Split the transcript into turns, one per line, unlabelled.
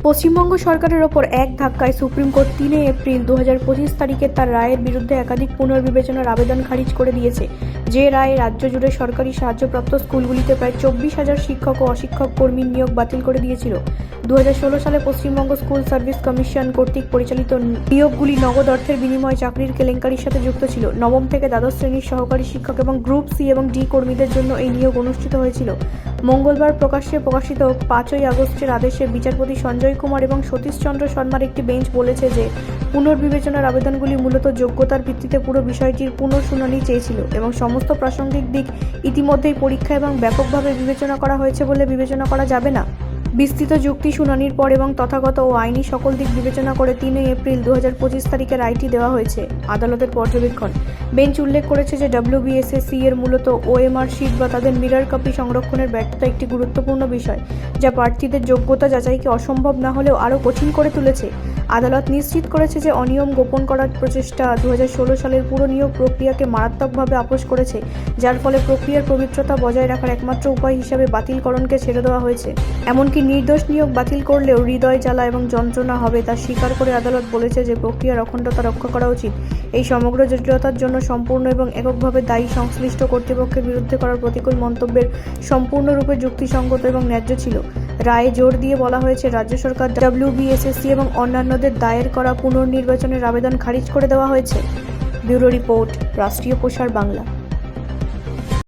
পশ্চিমবঙ্গ সরকারের ওপর এক ধাক্কায় সুপ্রিম কোর্ট 3 এপ্রিল 2025 তারিখে তার রায়ের বিরুদ্ধে একাধিক পুনর্বিবেচনার আবেদন খারিজ করে দিয়েছে। যে রায়ে রাজ্য জুড়ে সরকারি সাহায্যপ্রাপ্ত স্কুলগুলিতে প্রায় 24,000 শিক্ষক ও অশিক্ষক কর্মীর নিয়োগ বাতিল করে দিয়েছিল। 2016 সালে পশ্চিমবঙ্গ স্কুল সার্ভিস কমিশন কর্তৃক পরিচালিত নিয়োগগুলি নগদ অর্থের বিনিময়ে চাকরির কেলেঙ্কারির সাথে যুক্ত ছিল। নবম থেকে দ্বাদশ শ্রেণীর সহকারী শিক্ষক এবং গ্রুপ সি এবং ডি কর্মীদের জন্য এই নিয়োগ অনুষ্ঠিত হয়েছিল। মঙ্গলবার প্রকাশিত 5ই আগস্টের আদেশে বিচারপতি সঞ্জয় কুমার এবং সতীশ চন্দ্র শর্মার একটি বেঞ্চ বলেছে যে পুনর্বিবেচনার আবেদনগুলি মূলত যোগ্যতার ভিত্তিতে পুরো বিষয়টির পুনঃশুনানি চেয়েছিল এবং সমস্ত প্রাসঙ্গিক দিক ইতিমধ্যেই পরীক্ষা এবং ব্যাপকভাবে বিবেচনা করা হয়েছে বলে বিবেচনা করা যাবে না। বিস্তৃত যুক্তি শুনানির পর এবং তথাগত ও আইনি সকল দিক বিবেচনা করে 3 এপ্রিল 2025 তারিখে রায়টি দেওয়া হয়েছে। আদালতের পর্যবেক্ষণ বেঞ্চ উল্লেখ করেছে যে WBSSC এর মূলত OMR শিট বা তাদের মিরর কপি সংরক্ষণের ব্যর্থতা একটি গুরুত্বপূর্ণ বিষয়, যা প্রার্থীদের যোগ্যতা যাচাইকে অসম্ভব না হলেও আরও কঠিন করে তুলেছে। আদালত নিশ্চিত করেছে যে অনিয়ম গোপন করার প্রচেষ্টা 2016 সালের পুরো নিয়োগ প্রক্রিয়াকে মারাত্মকভাবে আপোস করেছে, যার ফলে প্রক্রিয়ার পবিত্রতা বজায় রাখার একমাত্র উপায় হিসাবে বাতিলকরণকে ছেড়ে দেওয়া হয়েছে। এমনকি নির্দোষ নিয়োগ বাতিল করলেও হৃদয় জ্বালা এবং যন্ত্রণা হবে তা স্বীকার করে আদালত বলেছে যে প্রক্রিয়ার অখণ্ডতা রক্ষা করা উচিত। এই সমগ্র জটিলতার জন্য সম্পূর্ণ এবং এককভাবে দায়ী সংশ্লিষ্ট কর্তৃপক্ষের বিরুদ্ধে করার প্রতিকূল মন্তব্যের সম্পূর্ণরূপে যুক্তিসঙ্গত এবং ন্যায্য ছিল। রায়ে জোর দিয়ে বলা হয়েছে রাজ্য সরকার WBSSC এবং অন্যান্যদের দায়ের করা পুনর্নির্বাচনের আবেদন খারিজ করে দেওয়া হয়েছে। ব্যুরো রিপোর্ট, রাষ্ট্রীয় প্রসার বাংলা।